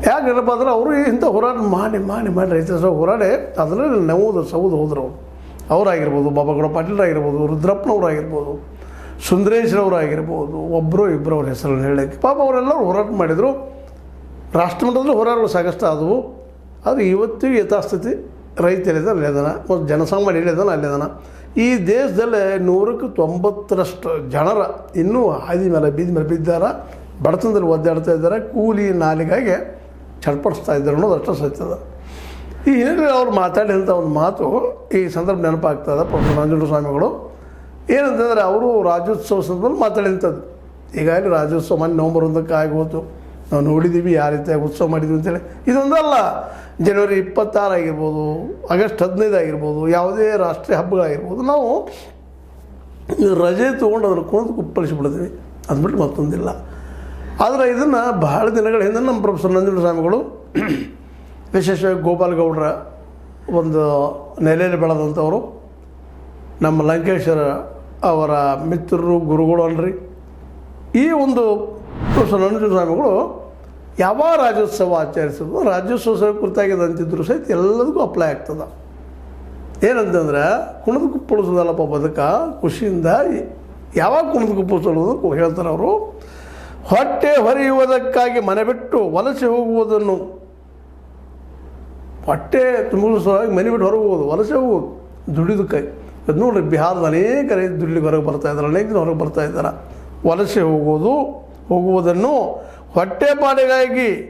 ಯಾಕಂದ್ರೆ ಅಂದ್ರೆ ಅವರು ಇಂಥ ಹೋರಾಟ ಮಾಡಿ ರೈತರ ಹೋರಾಡಿ ಅದರಲ್ಲಿ ನಮ್ಮದು ಸೌದು ಹೋದ್ರು ಅವರಾಗಿರ್ಬೋದು, ಬಾಬಾಗೌಡ ಪಾಟೀಲರಾಗಿರ್ಬೋದು, ರುದ್ರಪ್ಪನವರಾಗಿರ್ಬೋದು, ಸುಂದರೇಶ್ರವರಾಗಿರ್ಬೋದು, ಒಬ್ಬರು ಇಬ್ಬರು ಅವ್ರ ಹೆಸರನ್ನು ಹೇಳೋಕ್ಕೆ ಪಾಪ ಅವರೆಲ್ಲರೂ ಹೋರಾಟ ಮಾಡಿದರು. ರಾಷ್ಟ್ರಮಟ್ಟದಲ್ಲಿ ಹೋರಾಟಗಳು ಸಾಕಷ್ಟು ಆದವು. ಆದರೆ ಇವತ್ತಿಗೂ ಯಥಾಸ್ಥಿತಿ ರೈತ ಎಲ್ಲಿದ್ದಾನೆ ಅಲ್ಲಿದ್ದಾನೆ, ಮತ್ತು ಜನಸಾಮಾನ್ಯ ಎಲ್ಲಿದ್ದಾನೆ ಅಲ್ಲಿದ್ದಾನೆ. ಈ ದೇಶದಲ್ಲೇ 190% ಜನರ ಇನ್ನೂ ಹಾದಿ ಮೇಲೆ ಬೀದಿ ಮೇಲೆ ಬಿದ್ದಾರೆ, ಬಡತನದಲ್ಲಿ ಒದ್ದಾಡ್ತಾ ಇದ್ದಾರೆ, ಕೂಲಿ ನಾಲಿಗಾಗಿ ಚಡ್ಪಡಿಸ್ತಾ ಇದ್ದಾರೆ ಅನ್ನೋದು ಅಷ್ಟು ಸತ್ಯದ. ಈ ಹಿನ್ನೆಲೆಯಲ್ಲಿ ಅವ್ರು ಮಾತಾಡಿದಂಥ ಒಂದು ಮಾತು ಈ ಸಂದರ್ಭ ನೆನಪಾಗ್ತದೆ. ಪ್ರೊಫೆಸರ್ ನಂಜುಂಡಸ್ವಾಮಿಗಳು ಏನಂತಂದರೆ ಅವರು ರಾಜ್ಯೋತ್ಸವ ಸಂದರ್ಭದಲ್ಲಿ ಮಾತಾಡಿದಂಥದ್ದು. ಈಗಾಗಲೇ ರಾಜ್ಯೋತ್ಸವ ಮೊನ್ನೆ ನವಂಬರ್ 1ಕ್ಕೆ ಆಗೋತು, ನಾವು ನೋಡಿದ್ದೀವಿ ಯಾವ ರೀತಿಯಾಗಿ ಉತ್ಸವ ಮಾಡಿದ್ವಿ ಅಂತೇಳಿ. ಇದೊಂದಲ್ಲ, ಜನವರಿ 26 ಆಗಿರ್ಬೋದು, ಆಗಸ್ಟ್ 15 ಆಗಿರ್ಬೋದು, ಯಾವುದೇ ರಾಷ್ಟ್ರೀಯ ಹಬ್ಬಗಳಾಗಿರ್ಬೋದು, ನಾವು ರಜೆ ತೊಗೊಂಡು ಅದನ್ನು ಕೊಂದು ಕುಪ್ಪಳಿಸಿಬಿಡ್ತೀವಿ, ಅಂದ್ಬಿಟ್ಟು ಮತ್ತೊಂದಿಲ್ಲ. ಆದರೆ ಇದನ್ನು ಬಹಳ ದಿನಗಳ ಹಿಂದೆ ನಮ್ಮ ಪ್ರೊಫೆಸರ್ ನಂಜುಂಡಸ್ವಾಮಿಗಳು ವಿಶೇಷವಾಗಿ ಗೋಪಾಲಗೌಡರ ಒಂದು ನೆಲೆಯಲ್ಲಿ ಬೆಳೆದಂಥವರು, ನಮ್ಮ ಲಂಕೇಶ್ವರ ಅವರ ಮಿತ್ರರು ಗುರುಗಳು ಅಲ್ರಿ. ಈ ಒಂದು ಪ್ರೊಫೆಸರ್ ನಂಜುಂಡಸ್ವಾಮಿಗಳು ಯಾವ ರಾಜ್ಯೋತ್ಸವ ಆಚರಿಸೋದು ರಾಜ್ಯೋತ್ಸವ ಕುರಿತಾಗಿದ್ದಂತಿದ್ರು ಸಹಿತ ಎಲ್ಲದಕ್ಕೂ ಅಪ್ಲೈ ಆಗ್ತದೆ. ಏನಂತಂದ್ರೆ ಕುಣಿದು ಕುಪ್ಪಳಿಸೋದಲ್ಲಪ್ಪ ಬದುಕ ಖುಷಿಯಿಂದ ಯಾವಾಗ ಕುಣಿದು ಕುಪ್ಪಳಿಸೋದು ಹೇಳ್ತಾರೆ ಅವರು. ಹೊಟ್ಟೆ ಹೊರೆಯುವುದಕ್ಕಾಗಿ ಮನೆ ಬಿಟ್ಟು ವಲಸೆ ಹೋಗುವುದನ್ನು, ಹೊಟ್ಟೆ ತುಂಬಿಸುವಾಗಿ ಮನೆ ಬಿಟ್ಟು ಹೊರಗೆ ಹೋಗೋದು, ವಲಸೆ ಹೋಗೋದು, ದುಡಿದಕ್ಕಾಗಿ. ಅದು ನೋಡಿರಿ, ಬಿಹಾರದ ಅನೇಕ ರೈತ ದುಡ್ಲಿಗೆ ಹೊರಗೆ ಬರ್ತಾಯಿದ್ದಾರೆ, ಅನೇಕ ಜನ ಹೊರಗೆ ಬರ್ತಾಯಿದ್ದಾರೆ. ವಲಸೆ ಹೋಗುವುದನ್ನು ಹೊಟ್ಟೆಪಾಡಿಗಾಗಿ